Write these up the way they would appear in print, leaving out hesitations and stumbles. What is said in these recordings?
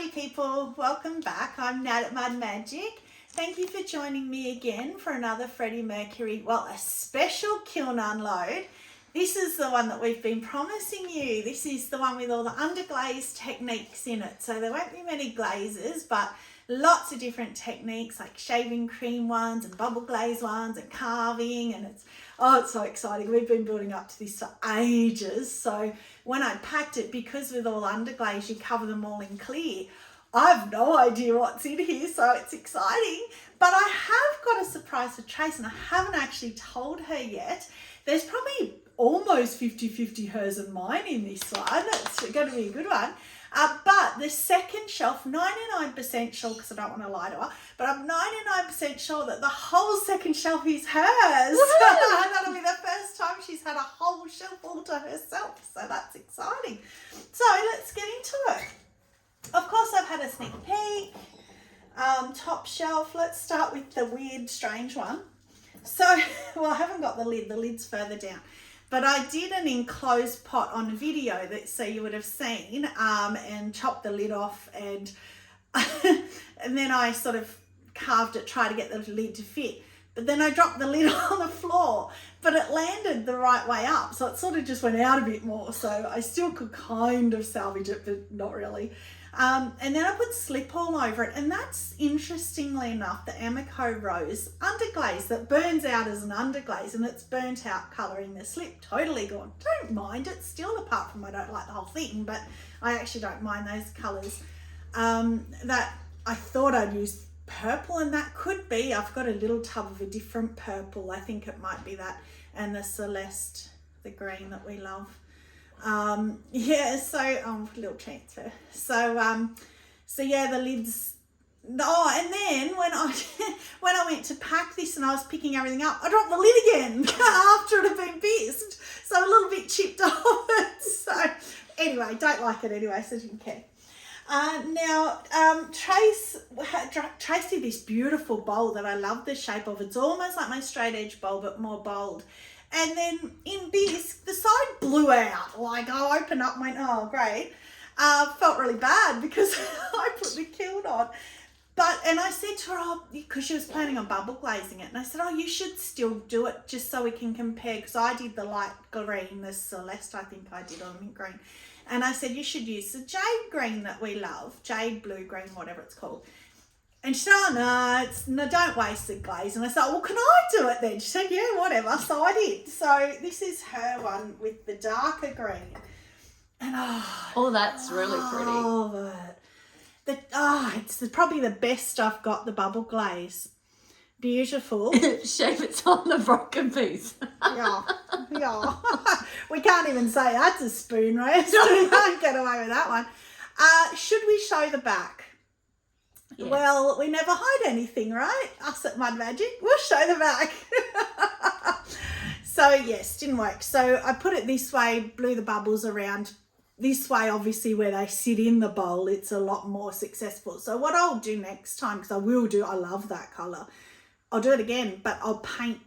Howdy people, welcome back. I'm Nat at Mud Magic. Thank you for joining me again for another Freddie Mercury, a special kiln unload. This is the one that we've been promising you. This is the one with all the underglaze techniques in it. So there won't be many glazes, but lots of different techniques like shaving cream ones and bubble glaze ones and carving, and it's so exciting. We've been building up to this for ages. So when I packed it, because with all underglaze you cover them all in clear, I have no idea what's in here, so it's exciting. But I have got a surprise for Trace, and I haven't actually told her yet. There's probably almost 50-50 hers and mine in this one. It's going to be a good one. But the second shelf, 99% sure, because I don't want to lie to her, but I'm 99% sure that the whole second shelf is hers. That'll be the first time she's had a whole shelf all to herself. So that's exciting. So let's get into it. Of course, I've had a sneak peek. Top shelf. Let's start with the weird, strange one. So, I haven't got the lid. The lid's further down. But I did an enclosed pot on video that so you would have seen, and chopped the lid off, and and then I sort of carved it, tried to get the lid to fit. But then I dropped the lid on the floor, but it landed the right way up. So it sort of just went out a bit more. So I still could kind of salvage it, but not really. And then I put slip all over it, and that's, interestingly enough, the Amaco rose underglaze that burns out as an underglaze, and it's burnt out colour in the slip, totally gone. Don't mind it still, apart from I don't like the whole thing, but I actually don't mind those colours. That I thought I'd use purple, and that could be, I've got a little tub of a different purple, I think it might be that, and the Celeste, the green that we love. Little transfer. So yeah, the lids. And then when I went to pack this and I was picking everything up, I dropped the lid again after it had been bisqued. So a little bit chipped off it. So anyway, don't like it anyway, so didn't care. Trace did this beautiful bowl that I love the shape of. It's almost like my straight edge bowl, but more bold. And then in bisque, the side blew out. Like I opened up and went, oh, great. Felt really bad because I put the kiln on. And I said to her, because she was planning on bubble glazing it, and I said, you should still do it just so we can compare, because I did the light green, the Celeste, I think I did, on mint green. And I said, you should use the jade green that we love, jade blue green, whatever it's called. And she said, no, don't waste the glaze. And I said, well, can I do it then? She said, yeah, whatever. So I did. So this is her one with the darker green. And that's really pretty. It's probably the best I've got, the bubble glaze. Beautiful. Shame it's on the broken piece. Yeah. We can't even say that's a spoon roast. We can't get away with that one. Should we show the back? Yeah. Well, we never hide anything, right? Us at Mud Magic. We'll show the back. So, yes, didn't work. So I put it this way, blew the bubbles around. This way, obviously, where they sit in the bowl, it's a lot more successful. So what I'll do next time, because I love that colour, I'll do it again, but I'll paint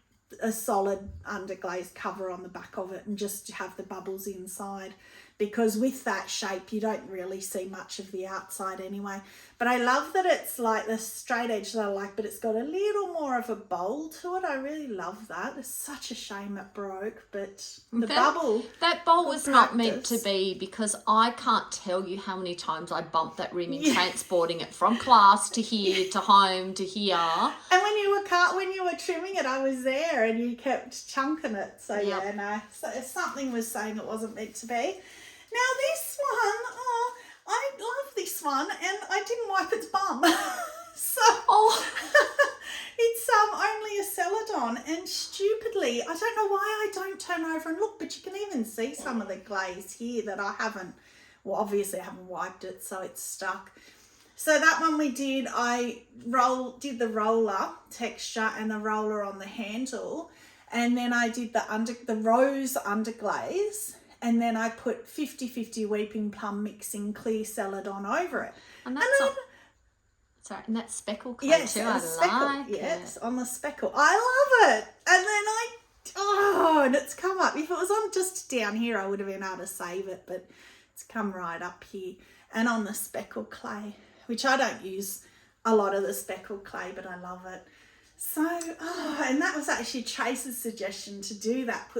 a solid underglaze cover on the back of it and just have the bubbles inside, because with that shape you don't really see much of the outside anyway. But I love that it's like the straight edge that I like, but it's got a little more of a bowl to it. I really love that. It's such a shame it broke, but that bowl was not meant to be, because I can't tell you how many times I bumped that rim in transporting it from class to here to home to here. And when you were trimming it, I was there and you kept chunking it. So so something was saying it wasn't meant to be. Now this one, I love this one, and I didn't wipe its bum. It's only a celadon, and stupidly, I don't know why I don't turn over and look, but you can even see some of the glaze here that I haven't, obviously I haven't wiped it, so it's stuck. So that one we did, I did the roller texture and the roller on the handle, and then I did the rose underglaze, and then I put 50-50 weeping plum mixing clear celadon over it. And that's speckle colour too. I like it. On the speckle. I love it. And then and it's come up. If it was on just down here, I would have been able to save it, but It's come right up here. And on the speckled clay, which I don't use a lot of the speckled clay, but I love it. So, and that was actually Trace's suggestion to do that.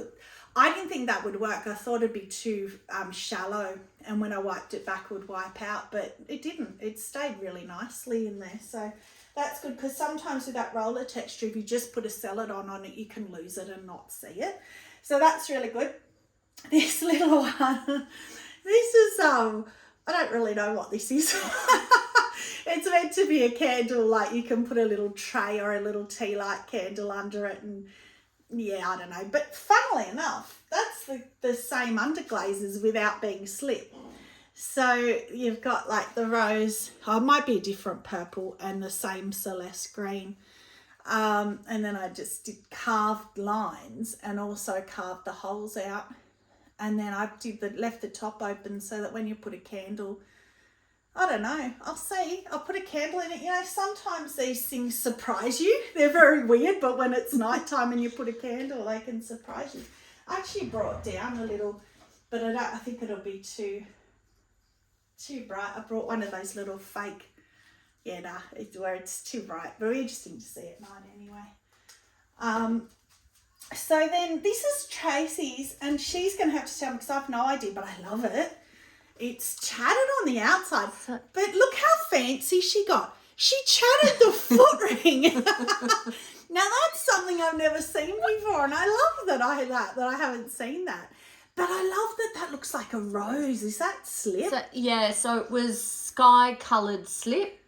I didn't think that would work. I thought it'd be too shallow, and when I wiped it back, it would wipe out, but it didn't. It stayed really nicely in there. So that's good, because sometimes with that roller texture, if you just put a Celadon on it, you can lose it and not see it. So that's really good. This little one, this is, I don't really know what this is. It's meant to be a candle, like you can put a little tray or a little tea light candle under it, and yeah, I don't know. But funnily enough, that's the same underglazes without being slip. So you've got like the rose, it might be a different purple, and the same Celeste green. And then I just did carved lines and also carved the holes out. And then I left the top open so that when you put a candle, I don't know, I'll see. I'll put a candle in it. You know, sometimes these things surprise you. They're very weird, but when it's nighttime and you put a candle, they can surprise you. I actually brought down a little, but I think it'll be too bright. I brought one of those little fake, where it's too bright, but we just need to see at night anyway. So then this is Tracy's, and she's going to have to tell me because I have no idea, but I love it. It's chatted on the outside, but look how fancy she got. She chatted the foot ring. Now that's something I've never seen before, and I love that I haven't seen that. But I love that looks like a rose. Is that slip? So it was sky coloured slip.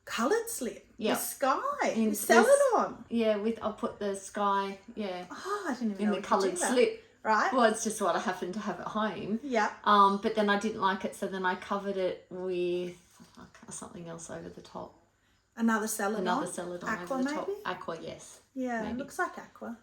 Coloured slip? Yeah. The sky. In Celadon. Yeah, I'll put the sky, Oh, I didn't even in know the coloured slip. Right. Well, it's just what I happen to have at home. Yeah. But then I didn't like it, so then I covered it with something else over the top. Another Celadon? Aqua, over the top. Maybe? Aqua, yes. Yeah, maybe. It looks like aqua.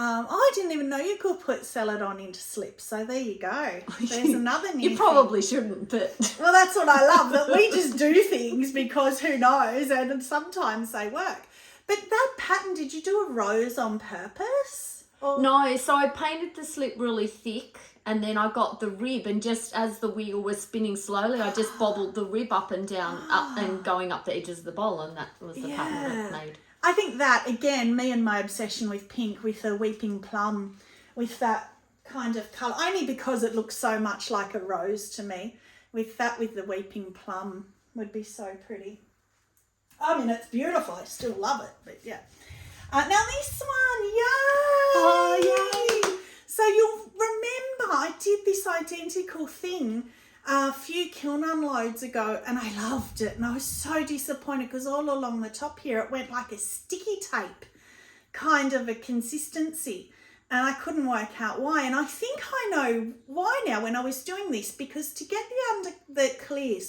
I didn't even know you could put Celadon into slips, so there you go. There's another new You probably shouldn't, but... Well, that's what I love, that we just do things because who knows, and sometimes they work. But that pattern, did you do a rose on purpose? Or... No, so I painted the slip really thick, and then I got the rib, and just as the wheel was spinning slowly, I just bobbled the rib up and down, up and going up the edges of the bowl, and that was the pattern that I made. I think that, again, me and my obsession with pink, with the weeping plum, with that kind of colour, only because it looks so much like a rose to me, with the weeping plum would be so pretty. I mean, it's beautiful. I still love it, but yeah. Now this one, yay! Oh, yay! So you'll remember I did this identical thing a few kiln unloads ago, and I loved it, and I was so disappointed because all along the top here it went like a sticky tape kind of a consistency, and I couldn't work out why. And I think I know why now when I was doing this, because to get the clear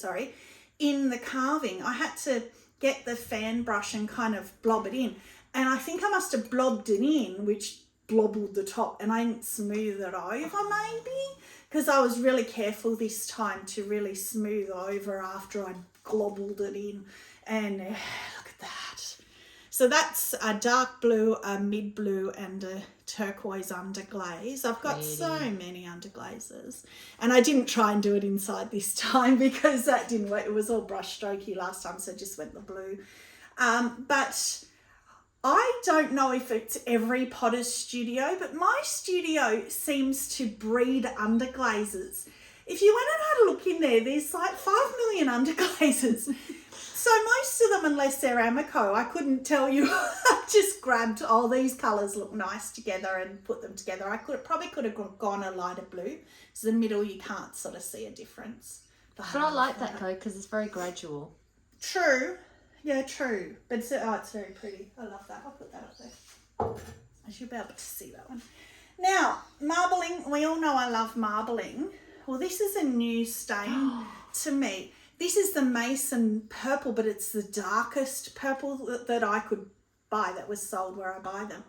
in the carving, I had to get the fan brush and kind of blob it in, and I think I must have blobbed it in, which blobbled the top, and I didn't smooth it over maybe, because I was really careful this time to really smooth over after I globbled it in. And look at that. So that's a dark blue, a mid blue, and a turquoise underglaze. I've got so many underglazes, and I didn't try and do it inside this time because that didn't work. It was all brush strokey last time, so I just went the blue. But I don't know if it's every potter's studio, but my studio seems to breed underglazes. If you went and had a look in there, there's like 5 million underglazes. So most of them, unless they're Amaco, I couldn't tell you. I just grabbed, these colours look nice together and put them together. I probably could have gone a lighter blue. So the middle, you can't sort of see a difference. But I like that though, because it's very gradual. True. Yeah, true. But it's very pretty. I love that. I'll put that up there. I should be able to see that one. Now, marbling. We all know I love marbling. Well, this is a new stain to me. This is the Mason purple, but it's the darkest purple that I could buy, that was sold where I buy them.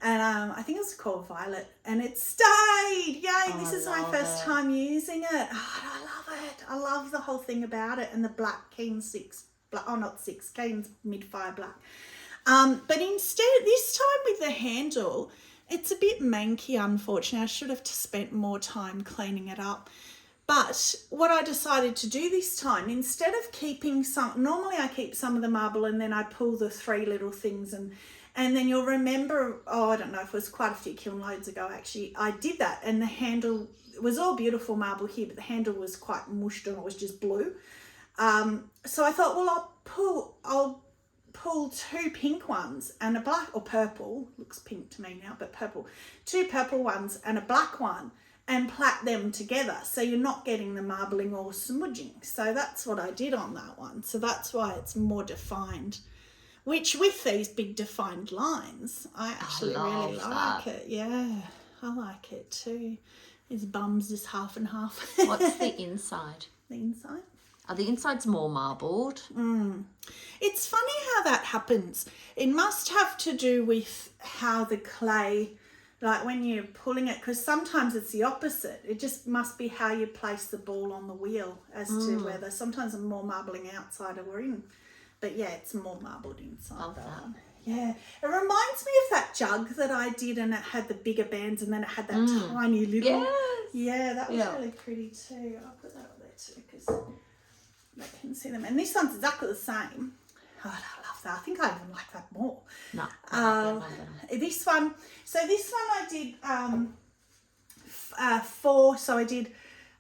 And I think it's called Violet, and it stayed. Yay, this is my first time using it. I love it. I love the whole thing about it. And the black Keen 6. Keen's mid-fire black. But instead, this time with the handle, it's a bit manky, unfortunately. I should have spent more time cleaning it up. But what I decided to do this time, instead of keeping some, normally I keep some of the marble and then I pull the 3 little things and then you'll remember, I don't know if it was quite a few kiln loads ago actually, I did that, and the handle, it was all beautiful marble here, but the handle was quite mushed and it was just blue. So I thought, well, I'll pull 2 pink ones and a black, or purple, looks pink to me now, but purple, 2 purple ones and a black one, and plait them together so you're not getting the marbling or smudging. So that's what I did on that one. So that's why it's more defined, which with these big defined lines, I actually really like it. Yeah, I like it too. His bum's just half and half. What's the inside? The inside? Are the insides more marbled? It's funny how that happens. It must have to do with how the clay, like when you're pulling it, because sometimes it's the opposite. It just must be how you place the ball on the wheel as to whether sometimes I'm more marbling outside or in. But yeah, it's more marbled inside. Love that one. Yeah. It reminds me of that jug that I did, and it had the bigger bands and then it had that tiny little. Yes. Yeah, that was really pretty too. I'll put that up there too because they can see them. And this one's exactly the same. Oh, I love that. I think I even like that more. No. This one, so this one I did 4. So I did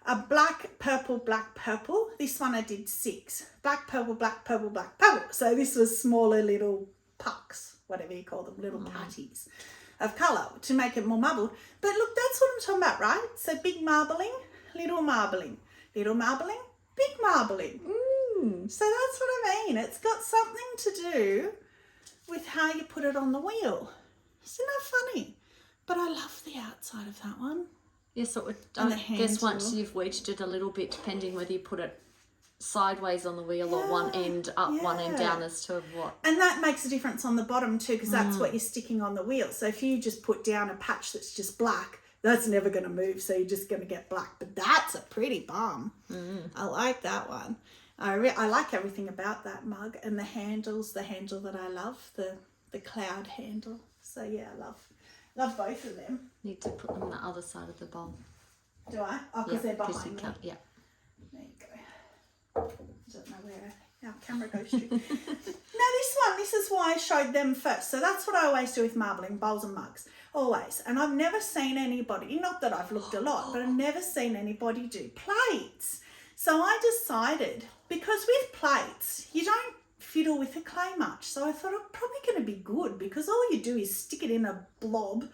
a black, purple, black, purple. This one I did 6. Black, purple, black, purple, black, purple. So this was smaller little pucks, whatever you call them, little patties of colour to make it more marbled. But look, that's what I'm talking about, right? So big marbling, little marbling, little marbling, big marbling. So that's what I mean. It's got something to do with how you put it on the wheel. Isn't that funny? But I love the outside of that one. Yes, it would. And I the guess handle. once you've wedged it a little bit, depending whether you put it sideways on the wheel or one end up, one end down, as to what. And that makes a difference on the bottom too, because that's what you're sticking on the wheel. So if you just put down a patch that's just black, that's never going to move, so you're just going to get black. But that's a pretty bum. I like that one. I like everything about that mug, and the handle that I love, the cloud handle. So yeah, I love both of them. Need to put them on the other side of the bowl. Do I? Oh, because they're behind me. Yeah. There you go. I don't know where our camera goes to. This is why I showed them first. So that's what I always do with marbling, bowls and mugs. Always. And I've never seen anybody, not that I've looked a lot, but I've never seen anybody do plates. So I decided, because with plates, you don't fiddle with the clay much. So I thought, I'm probably going to be good, because all you do is stick it in a blob,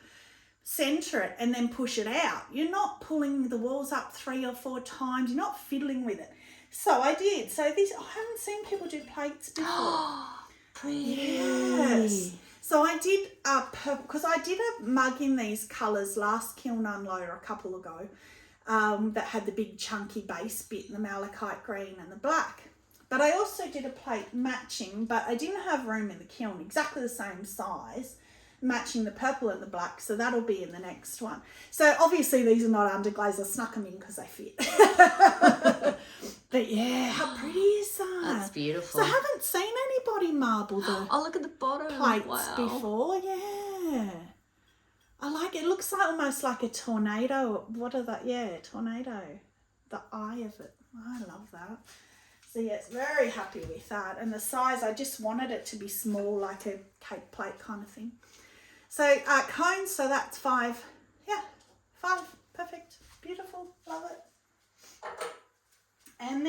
center it, and then push it out. You're not pulling the walls up 3 or 4 times. You're not fiddling with it. So I did. So I haven't seen people do plates before. Pretty. Yes. So I did because I did a mug in these colours last kiln unloader a couple ago, that had the big chunky base bit, the malachite green and the black. But I also did a plate matching, but I didn't have room in the kiln, exactly the same size, matching the purple and the black, so that'll be in the next one. So obviously these are not underglaze, I snuck them in because they fit. But yeah, how pretty is that? That's beautiful. So I haven't seen anybody marble the Oh, look at the bottom. plates before. Yeah, I like it. It looks like almost like a tornado. What are that? Yeah, tornado. The eye of it. I love that. So yes, very happy with that. And the size, I just wanted it to be small, like a cake plate kind of thing. So cones, so that's 5. Yeah, 5. Perfect. Beautiful. Love it. And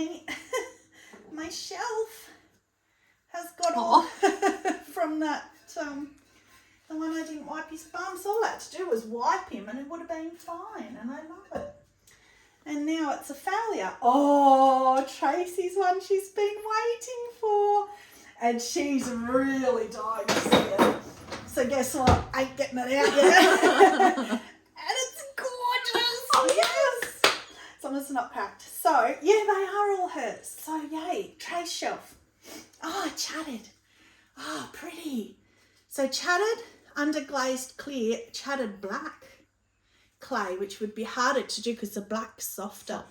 my shelf has got all from that, the one I didn't wipe his bum. So all I had to do was wipe him and it would have been fine. And I love it. And now it's a failure. Oh, Tracy's one she's been waiting for. And she's really dying to see it. So guess what? Ain't getting it out yet. And it's gorgeous. Oh, yes. So it's not cracked. So, yeah, they are all hers. So, yay. Trace shelf. Oh, chatted. Oh, pretty. So, chatted, underglazed clear, chatted black clay, which would be harder to do because the black's softer.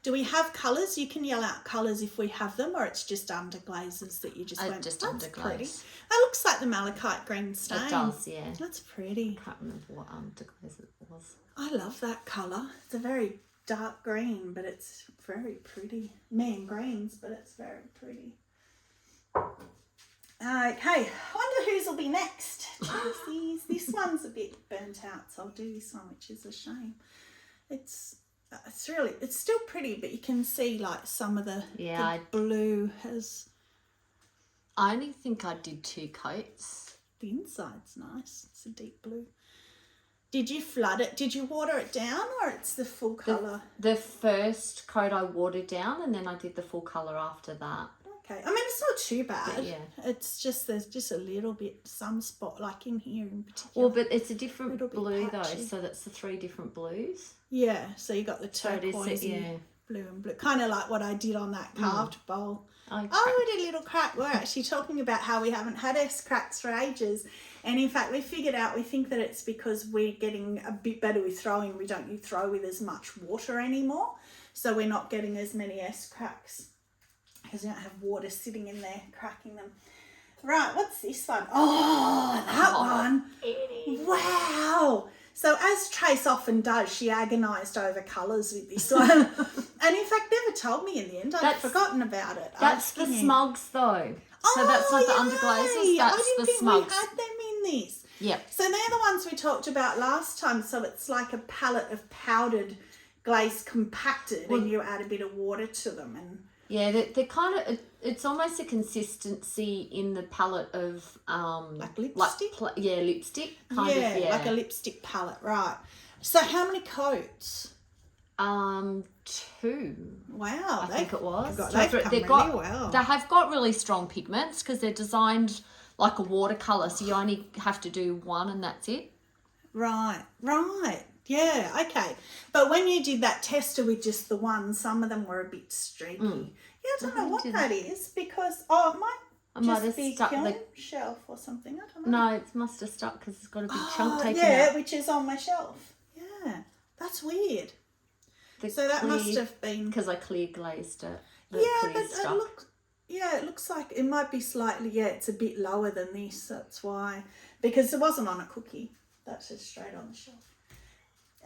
Do we have colours? You can yell out colours if we have them, or it's just underglazes that you just went. Just That's underglaze. pretty. That looks like the malachite green stain. It does, yeah. That's pretty. I can't remember what underglaze it was. I love that colour. It's a very dark green, but it's very pretty. Mean greens, but it's very pretty. Okay, I wonder whose will be next. This one's a bit burnt out, so I'll do this one, which is a shame. It's still pretty, but you can see like some of the blue has. I only think I did 2 coats. The inside's nice. It's a deep blue. Did you flood it? Did you water it down, or it's the full colour? The first coat I watered down, and then I did the full colour after that. Okay. I mean, it's not too bad. Yeah. It's just, there's just a little bit, some spot, like in here in particular. Well, but it's a different blue patchy. though, so that's the 3 different blues. Yeah, so you got the turquoise, yeah. blue and blue. Kind of like what I did on that carved bowl. Oh, we did a little crack. We're actually talking about how we haven't had cracks for ages. And in fact, we figured out, we think that it's because we're getting a bit better with throwing. We don't throw with as much water anymore. So we're not getting as many cracks because we don't have water sitting in there cracking them. Right, what's this one? Oh, that one. Wow. So as Trace often does, she agonised over colours with this one. And in fact, never told me in the end. I'd forgotten about it. That's the smugs though. So that's not the underglazes, that's I didn't the think smugs. we had them in this. Yep. So they're the ones we talked about last time. So it's like a palette of powdered glaze compacted, and you add a bit of water to them. And yeah, they're kind of, it's almost a consistency in the palette of like lipstick? Lipstick. Kind of, like a lipstick palette, right. So how many coats? 2. Wow. I think it was. They've come really well. They have got really strong pigments because they're designed like a watercolour, so you only have to do 1 and that's it. Right. Yeah, okay. But when you did that tester with just the 1, some of them were a bit streaky. Yeah, I don't know what that is, because, it might just be kiln shelf or something. I don't know. No, it must have stuck because it's got a big chunk taken out. Yeah, which is on my shelf. Yeah, that's weird. So that must have been... Because I clear glazed it. It looks like it might be slightly, it's a bit lower than this, that's why. Because it wasn't on a cookie. That's just straight on the shelf.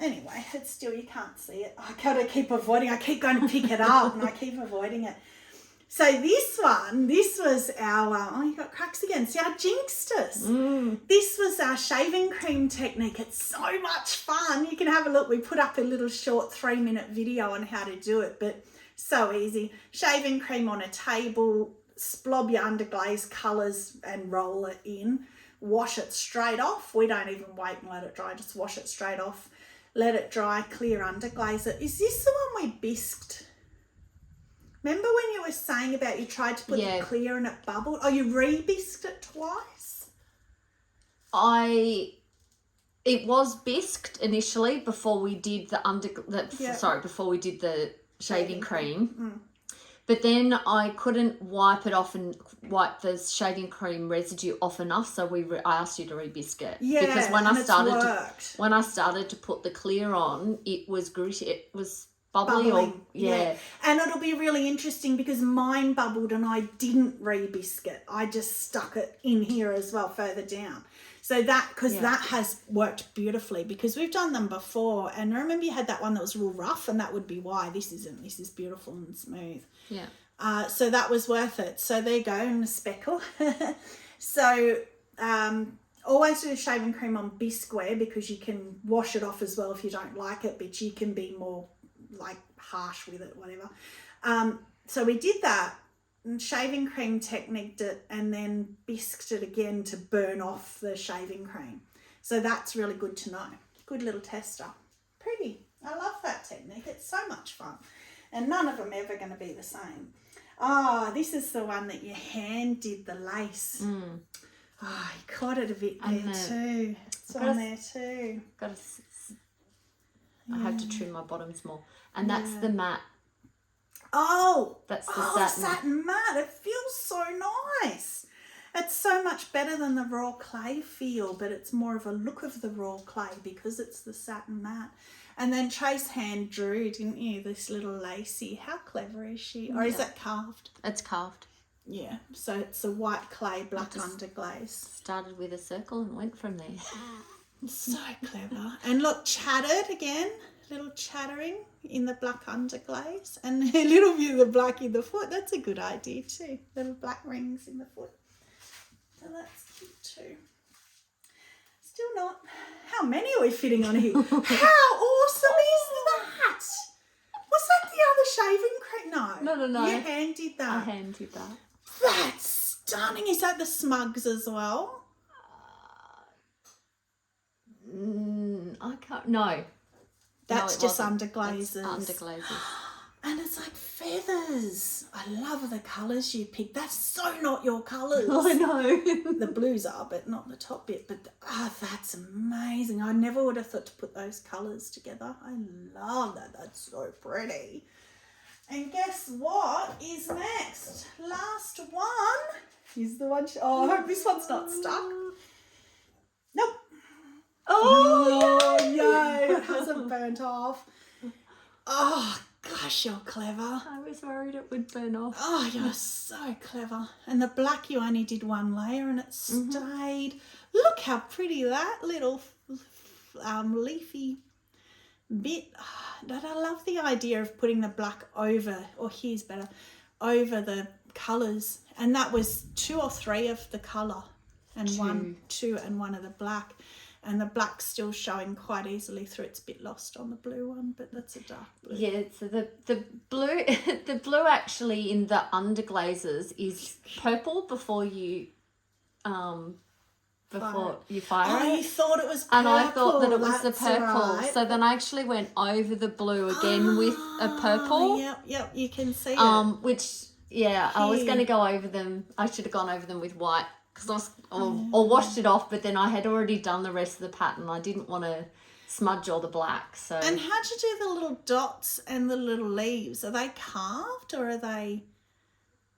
Anyway, it's still, you can't see it. I gotta keep avoiding. I keep going to pick it up and I keep avoiding it. So this was our, you got cracks again. See, I jinxed us. This was our shaving cream technique. It's so much fun. You can have a look. We put up a little short 3-minute video on how to do it, but so easy. Shaving cream on a table, splob your underglaze colours and roll it in. Wash it straight off. We don't even wait and let it dry. Just wash it straight off. Let it dry, clear underglaze it. Is this the one we bisked? Remember when you were saying about you tried to put the clear and it bubbled? Oh, you re-bisked it twice? It was bisked initially before we did before we did the shaving cream. But then I couldn't wipe it off and wipe the shaving cream residue off enough, so I asked you to re-bisk it. Yeah, because when I started to put the clear on, it was gritty. It was bubbling. And it'll be really interesting because mine bubbled and I didn't re-bisk it. I just stuck it in here as well, further down. So that has worked beautifully, because we've done them before, and I remember you had that one that was real rough, and that would be why. This isn't. This is beautiful and smooth. Yeah. So that was worth it. So there you go, and a speckle. So always do the shaving cream on bisqueware, because you can wash it off as well if you don't like it, but you can be more like harsh with it, whatever. So we did that. And shaving cream techniqued it and then bisked it again to burn off the shaving cream. So that's really good to know. Good little tester. Pretty. I love that technique. It's so much fun. And none of them ever going to be the same. Oh, this is the one that your hand did the lace. Oh, you caught it a bit there too. It's on there too. I have to trim my bottoms more. And that's the matte. Oh, that's the satin matte. It feels so nice. It's so much better than the raw clay feel, but it's more of a look of the raw clay because it's the satin matte. And then Trace hand drew, didn't you, this little lacy. How clever is she? Or is it carved? It's carved. Yeah, so it's a white clay, black underglaze. Started with a circle and went from there. So clever. And look, chatted again. little chattering in the black underglaze and a little bit of the black in the foot. That's a good idea too. Little black rings in the foot. So that's cute too. Still not. How many are we fitting on here? How awesome is that? Was that the other shaving cream? No. You hand did that. I hand did that. That's stunning. Is that the smugs as well? I can't. No. That's it just wasn't. underglazes. That's underglazes. And it's like feathers. I love the colours you picked. That's so not your colours. I know. The blues are, but not the top bit. But that's amazing. I never would have thought to put those colours together. I love that. That's so pretty. And guess what is next? Last one is the one. I hope this one's not stuck. Nope. Oh, yay. It hasn't burnt off. Oh, gosh, you're clever. I was worried it would burn off. Oh, you're so clever. And the black, you only did one layer and it stayed. Look how pretty that little leafy bit. But I love the idea of putting the black over, or here's better, over the colours. And that was 2 or 3 of the colour and two and one of the black. And the black's still showing quite easily through. It's a bit lost on the blue one, but that's a dark blue. Yeah, so the blue the blue actually in the underglazes is purple before you fire Oh, it. you thought it was purple. And I thought that it was the That's purple. right. So then I actually went over the blue again with a purple. Yep, you can see it. Which I was going to go over them. I should have gone over them with white because or washed it off, but then I had already done the rest of the pattern. I didn't want to smudge all the black. So. And how'd you do the little dots and the little leaves? Are they carved or are they?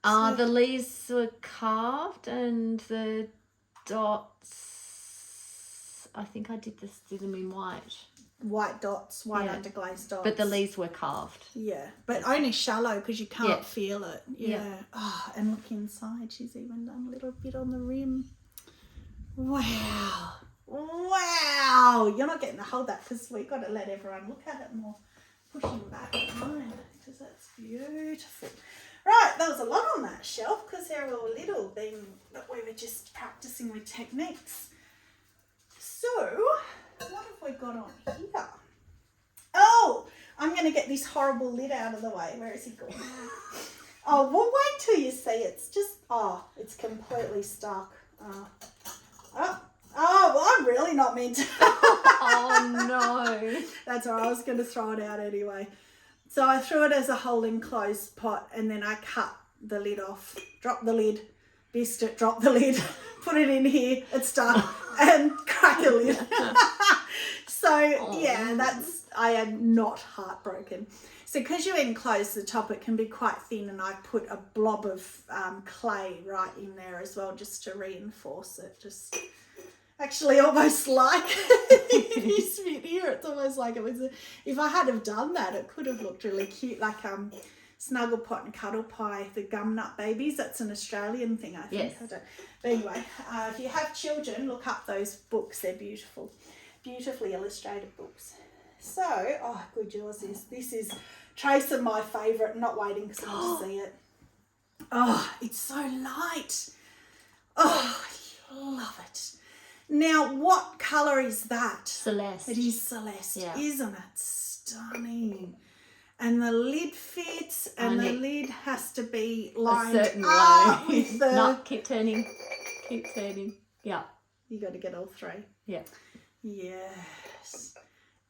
The leaves were carved and the dots, I think I did them in white. White dots, underglazed dots. But the leaves were carved. Yeah, but only shallow because you can't feel it. Yeah. Oh, and look inside. She's even done a little bit on the rim. Wow. Wow. You're not getting to hold that because we've got to let everyone look at it more. Pushing back behind because that's beautiful. Right, there was a lot on that shelf because they're all little thing that we were just practicing with techniques. So, what have we got on here? Oh, I'm going to get this horrible lid out of the way. Where is he going? Oh, well, wait till you see. It's just, it's completely stuck. Well, I'm really not meant to. Oh, no. That's all right. I was going to throw it out anyway. So I threw it as a whole enclosed pot and then I cut the lid off, dropped the lid, biscued it, dropped the lid, put it in here, it's stuck, and crack a lid. So, I am not heartbroken. So because you enclose the top, it can be quite thin and I put a blob of clay right in there as well just to reinforce it. Just actually almost like this bit here, it's almost like it was if I had have done that, it could have looked really cute, like Snuggle Pot and Cuddle Pie, the gum nut babies. That's an Australian thing, I think. Yes. I don't. But anyway, if you have children, look up those books. They're beautiful, beautifully illustrated books. So, good yours is. This is Trace and my favourite. Not waiting because I want to see it. Oh, it's so light. Oh, I love it. Now, what colour is that? Celeste. It is Celeste, isn't it? Stunning. And the lid fits, and the lid has to be lined a certain up way. with the... No, keep turning. Yeah. You got to get all 3. Yeah. Yes.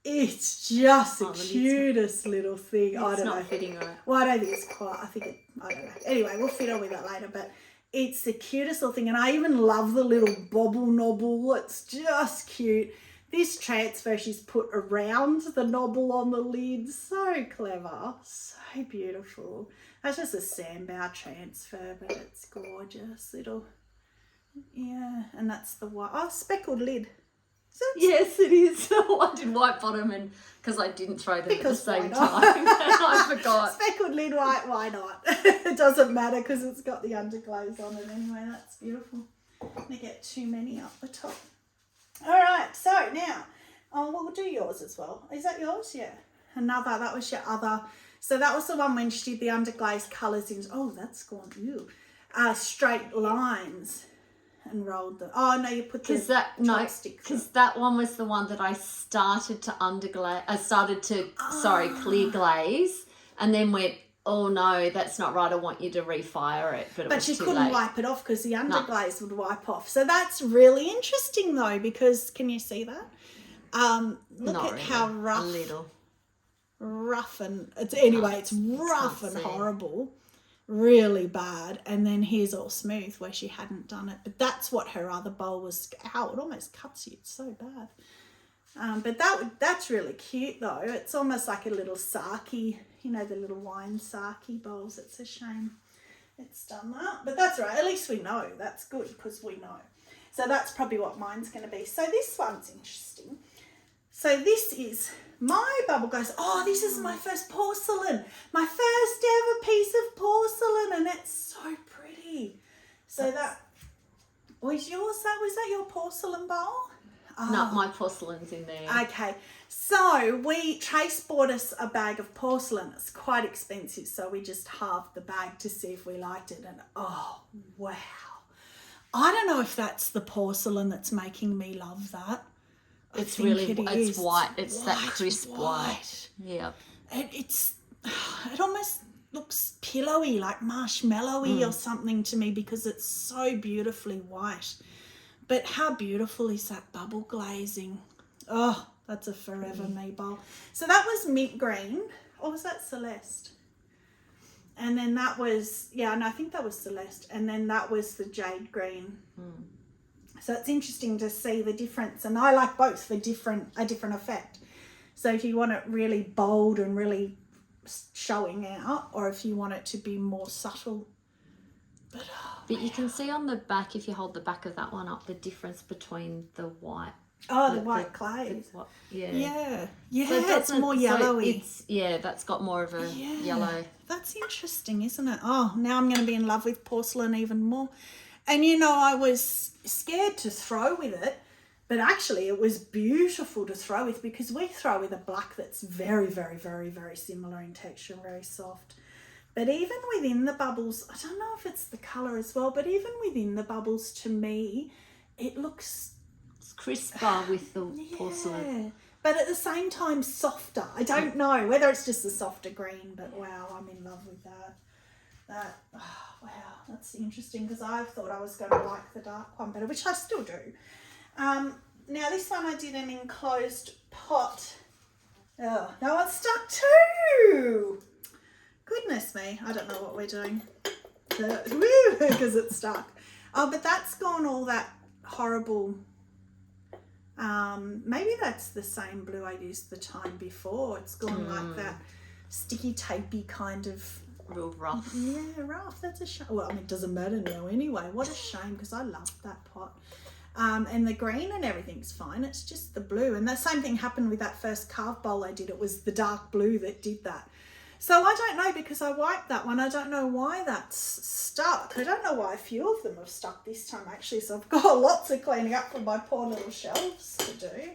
It's just the cutest little thing. I don't know. It's not fitting right. Well, I don't think it's quite. I don't know. Anyway, we'll fiddle with it later, but it's the cutest little thing. And I even love the little bobble nobble. It's just cute. This transfer she's put around the knobble on the lid. So clever. So beautiful. That's just a sandbow transfer, but it's gorgeous. Little, and that's the white. Oh, speckled lid. Yes, it is. I did white bottom and because I didn't throw them at the same time. I forgot. Speckled lid white, why not? It doesn't matter because it's got the underglaze on it anyway. That's beautiful. They get too many up the top. All right, so now we'll do yours as well. Is that yours? Yeah. that was your other. So that was the one when she did the underglaze colours in, oh, that's gone, ew. Straight lines and rolled the, oh no, you put the chopstick. Because that one was the one that I started to clear glaze, and then went, oh no, that's not right, I want you to refire it. But you couldn't wipe it off because the underglaze would wipe off. So that's really interesting though, because can you see that? Look at really. How rough. A little. Rough and it's rough and horrible, really bad. And then here's all smooth where she hadn't done it. But that's what her other bowl was. Ow, it almost cuts you. It's so bad. But that's really cute though. It's almost like a little sake, you know, the little wine sake bowls. It's a shame it's done that, but that's right. At least we know. That's good because we know. So that's probably what mine's going to be. So this one's interesting. So this is my bubble glaze. Oh, this is my first porcelain. My first ever piece of porcelain, and it's so pretty. So that was yours. Was that your porcelain bowl? No, my porcelain's in there. Okay. So Trace bought us a bag of porcelain. It's quite expensive, so we just halved the bag to see if we liked it. And oh, wow. I don't know if that's the porcelain that's making me love that. It's white. It's that crisp white. Yeah. It almost looks pillowy, like marshmallowy or something to me because it's so beautifully white. But how beautiful is that bubble glazing? Oh, that's a forever me bowl. So that was mint green. Or was that Celeste? And then that was, I think that was Celeste. And then that was the jade green. So it's interesting to see the difference. And I like both for a different effect. So if you want it really bold and really showing out, or if you want it to be more subtle. But you can see on the back, if you hold the back of that one up, the difference between the white. Oh, the white clay. Yeah, so that's more yellowy. That's got more of a yellow. That's interesting, isn't it? Oh, now I'm going to be in love with porcelain even more. And, you know, I was scared to throw with it, but actually it was beautiful to throw with because we throw with a black that's very, very, very, very similar in texture, very soft. But even within the bubbles, I don't know if it's the colour as well, but even within the bubbles, to me, it looks... It's crisper with the porcelain. But at the same time, softer. I don't know whether it's just a softer green, but wow, I'm in love with that. Wow, that's interesting because I thought I was going to like the dark one better, which I still do. Now this one I did an enclosed pot. Oh, no, it's stuck too. Goodness me, I don't know what we're doing. Because it's stuck. Oh, but that's gone all that horrible. Maybe that's the same blue I used the time before. It's gone like that sticky tapey kind of. Real rough. Yeah, rough. That's a shame. Well, I mean, it doesn't matter now anyway. What a shame because I loved that pot. And the green and everything's fine. It's just the blue. And the same thing happened with that first carve bowl I did. It was the dark blue that did that. So I don't know because I wiped that one. I don't know why that's stuck. I don't know why a few of them have stuck this time actually. So I've got lots of cleaning up for my poor little shelves to do.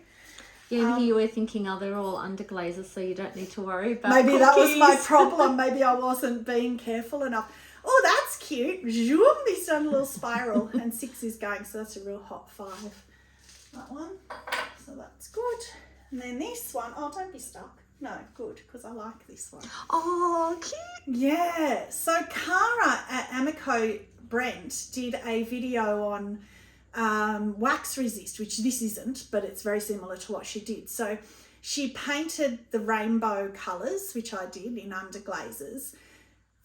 Yeah, you were thinking, they're all underglazes, so you don't need to worry about maybe cookies. That was my problem. Maybe I wasn't being careful enough. Oh, that's cute. Zoom, he's done a little spiral. And 6 is going, so that's a real hot 5. That one. So that's good. And then this one, oh, don't be stuck. No, good, because I like this one. Oh, cute. Yeah. So Cara at Amaco Brent did a video on wax resist, which this isn't, but it's very similar to what she did. So she painted the rainbow colours, which I did in underglazes,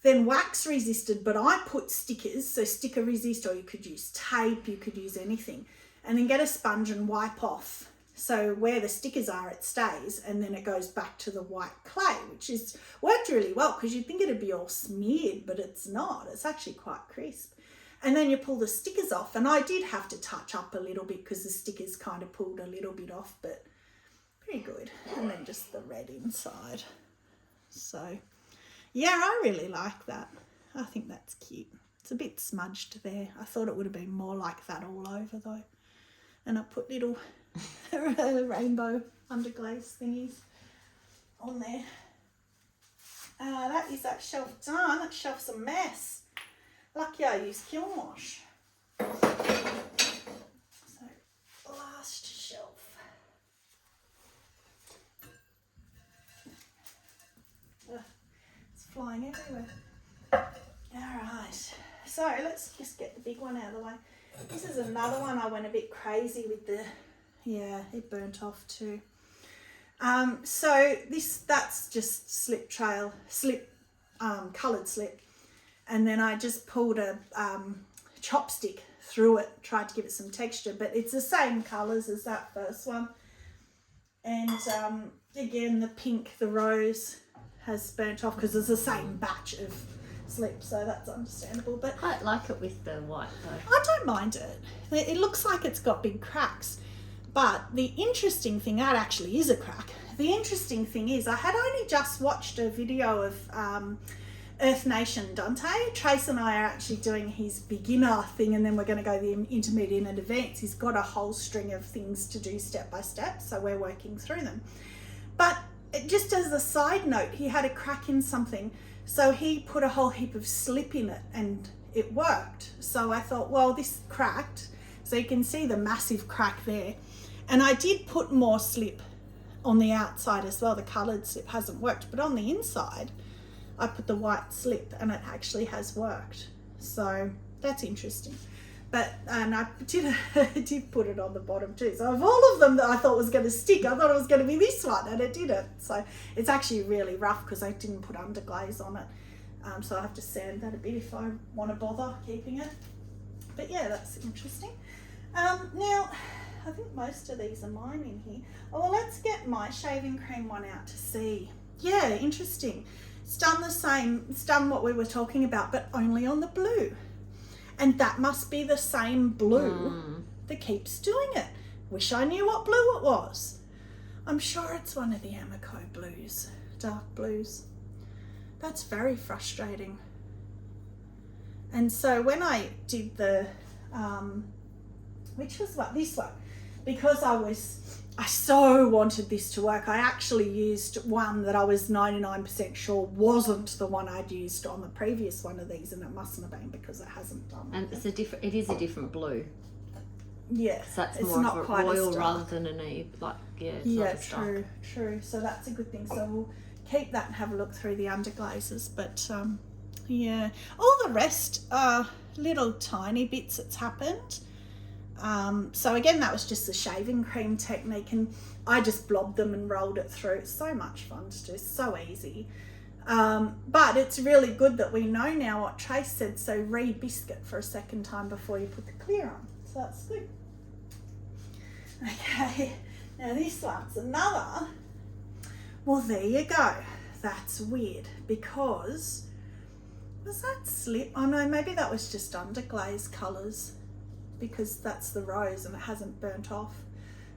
then wax resisted, but I put stickers, so sticker resist, or you could use tape, you could use anything, and then get a sponge and wipe off. So where the stickers are, it stays, and then it goes back to the white clay, which is worked really well because you'd think it'd be all smeared, but it's not. It's actually quite crisp. And then you pull the stickers off, and I did have to touch up a little bit because the stickers kind of pulled a little bit off, but pretty good. And then just the red inside. So, yeah, I really like that. I think that's cute. It's a bit smudged there. I thought it would have been more like that all over, though. And I put little rainbow underglaze thingies on there. That shelf done. That shelf's a mess. Lucky I used kiln wash. So, last shelf. It's flying everywhere. Alright, so let's just get the big one out of the way. This is another one I went a bit crazy with the, yeah, it burnt off too. So that's just coloured slip. And then I just pulled a chopstick through it, tried to give it some texture, but it's the same colours as that first one. And again, the pink, the rose has burnt off because it's the same batch of slip, so that's understandable. But I like it with the white though. I don't mind it. It looks like it's got big cracks, but the interesting thing, that actually is a crack. The interesting thing is I had only just watched a video of Earth Nation Dante. Trace and I are actually doing his beginner thing, and then we're going to go the intermediate and advanced. He's got a whole string of things to do step by step, so we're working through them. But just as a side note, he had a crack in something, so he put a whole heap of slip in it and it worked. So I thought, well, this cracked, so you can see the massive crack there. And I did put more slip on the outside as well. The coloured slip hasn't worked, but on the inside I put the white slip and it actually has worked. So that's interesting. But and I did put it on the bottom too. So of all of them that I thought was going to stick, I thought it was going to be this one, and it didn't. So it's actually really rough because I didn't put underglaze on it. So I have to sand that a bit if I want to bother keeping it. But yeah, that's interesting. Now, I think most of these are mine in here. Oh, well, let's get my shaving cream one out to see. Yeah, interesting. It's done the same, it's done what we were talking about, but only on the blue. And that must be the same blue that keeps doing it. Wish I knew what blue it was. I'm sure it's one of the Amaco blues, dark blues. That's very frustrating. And so when I did the, which was what, this one, because I so wanted this to work, I actually used one that I was 99% sure wasn't the one I'd used on the previous one of these, and it mustn't have been because it hasn't done it. And it is a different blue. Yeah, so that's it's more not of a quite royal rather than an eve. Like, yeah, it's not as dark. True. So that's a good thing. So we'll keep that and have a look through the underglazes. But yeah, all the rest are little tiny bits that's happened. So again, that was just the shaving cream technique, and I just blobbed them and rolled it through. It's so much fun to do, so easy. But it's really good that we know now what Trace said, so re-biscuit for a second time before you put the clear on. So that's good. Okay, now this one's another. Well, there you go. That's weird because, was that slip? Oh no, maybe that was just underglaze colours, because that's the rose and it hasn't burnt off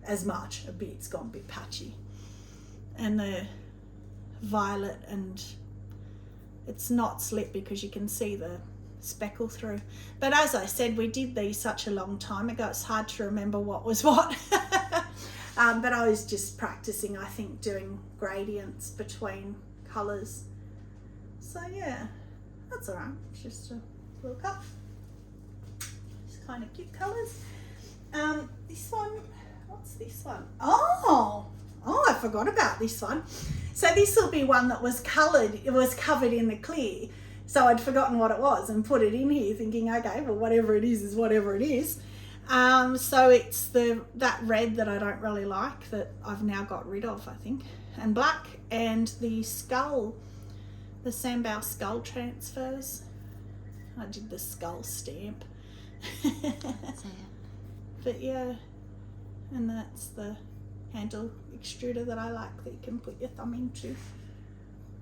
as much. It's gone a bit patchy. And the violet, and it's not slip because you can see the speckle through. But as I said, we did these such a long time ago, it's hard to remember what was what. But I was just practicing, I think, doing gradients between colours. So yeah, that's all right. It's just a little cup. Kind of cute colours. This one, what's this one? Oh, I forgot about this one. So this will be one that was coloured, it was covered in the clear. So I'd forgotten what it was and put it in here thinking, okay, well, whatever it is whatever it is. So it's that red that I don't really like that I've now got rid of, I think, and black, and the skull, the Sambal skull transfers. I did the skull stamp. But yeah, and that's the handle extruder that I like that you can put your thumb into.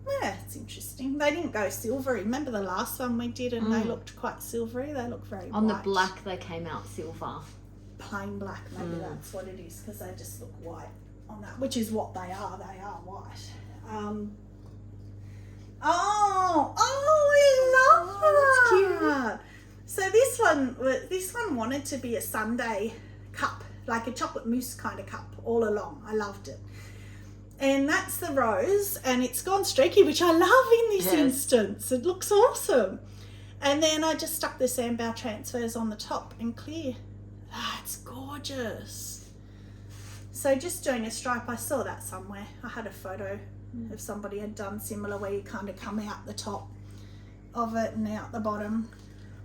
Yeah, it's interesting. They didn't go silvery. Remember the last one we did and they looked quite silvery? They look very on white. The black they came out silver. Plain black, maybe that's what it is, because they just look white on that, which is what they are. They are white. I love that. So this one wanted to be a sundae cup, like a chocolate mousse kind of cup all along. I loved it. And that's the rose, and it's gone streaky, which I love in this instance. It looks awesome. And then I just stuck the sandbow transfers on the top and clear. That's gorgeous. So just doing a stripe, I saw that somewhere. I had a photo of somebody had done similar where you kind of come out the top of it and out the bottom.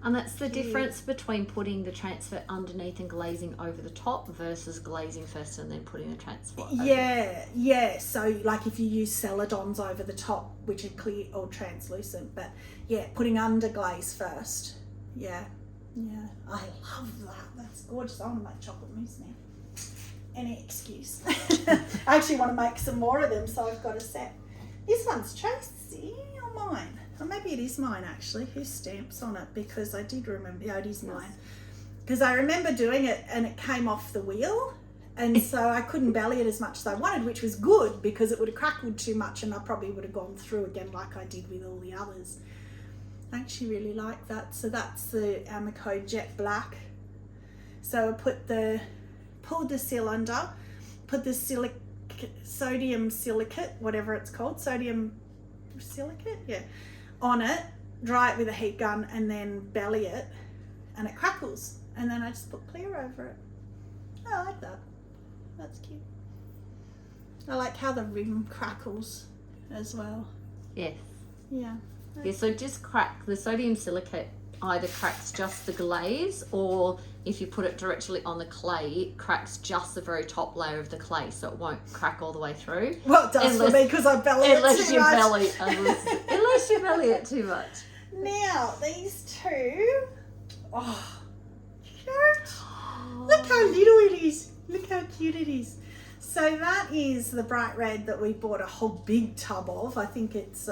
And that's the difference between putting the transfer underneath and glazing over the top versus glazing first and then putting the transfer over. Yeah. So like if you use celadons over the top, which are clear or translucent, but yeah, putting underglaze first. Yeah. I love that. That's gorgeous. I want to make chocolate mousse now. Any excuse. I actually want to make some more of them, so I've got a set. This one's Tracy or mine. Or maybe it is mine actually. Whose stamp's on it? Because I did remember. Yeah, it is mine. Because I remember doing it and it came off the wheel, and so I couldn't belly it as much as I wanted, which was good because it would have crackled too much and I probably would have gone through again like I did with all the others. I actually really like that. So that's the Amaco Jet Black. So I pulled the cylinder, put the sodium silicate, whatever it's called, sodium silicate, on it, dry it with a heat gun, and then belly it, and it crackles. And then I just put clear over it. I like that. That's cute. I like how the rim crackles as well. Yes. Yeah. Yeah, so just crack the sodium silicate either cracks just the glaze, or if you put it directly on the clay, it cracks just the very top layer of the clay, so it won't crack all the way through. Well, it does for me because I belly it too much. Unless you belly it too much. Now, these two, cute. Look how little it is. Look how cute it is. So that is the bright red that we bought a whole big tub of. I think it's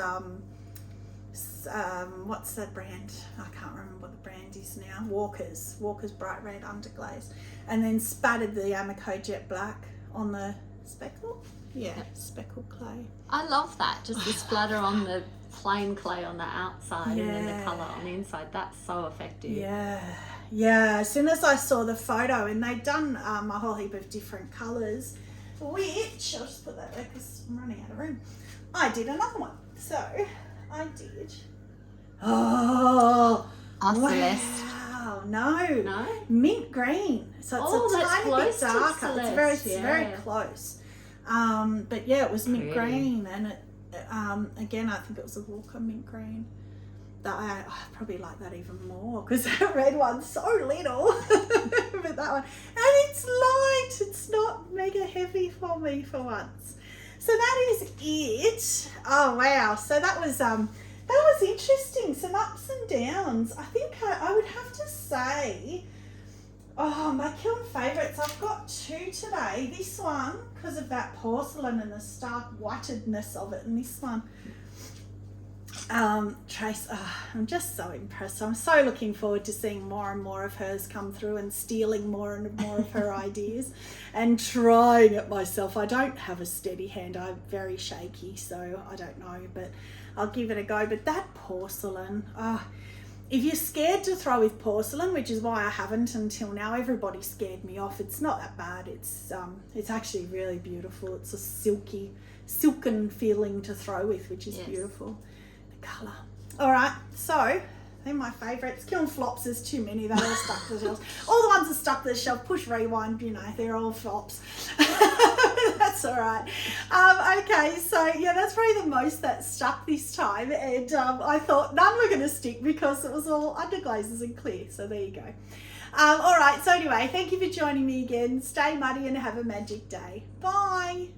what's that brand? I can't remember what the brand is now. Walker's bright red underglaze, and then spattered the Amaco Jet Black on the speckle. Speckle clay. I love that. Just the splatter on the plain clay on the outside and then the colour on the inside. That's so effective. Yeah. As soon as I saw the photo, and they'd done a whole heap of different colours, which I'll just put that there because I'm running out of room. I did another one. So I did. Wow. No. Mint green. So it's a tiny bit darker. It's very close. But yeah, it was mint green, and it again I think it was a Walker mint green. That I probably like that even more because that red one's so little. But that one, and it's light. It's not mega heavy for me for once. So that is it. Oh wow. So that was interesting. Some ups and downs. I think I would have to say, my kiln favourites. I've got two today. This one, because of that porcelain and the stark whitedness of it, and this one, Trace, I'm just so impressed. I'm so looking forward to seeing more and more of hers come through and stealing more and more of her ideas and trying it myself. I don't have a steady hand. I'm very shaky, so I don't know, but I'll give it a go. But that porcelain, if you're scared to throw with porcelain, which is why I haven't until now, everybody scared me off. It's not that bad. It's actually really beautiful. It's a silken feeling to throw with, which is beautiful. Colour. All right, so they're my favourites. Kiln flops, there's too many. They're all stuck to the shelf. All the ones that stuck to the shelf, push rewind, they're all flops. That's all right. Okay, so yeah, that's probably the most that stuck this time, and I thought none were going to stick because it was all underglazes and clear, so there you go. All right, so anyway, thank you for joining me again. Stay muddy and have a magic day. Bye.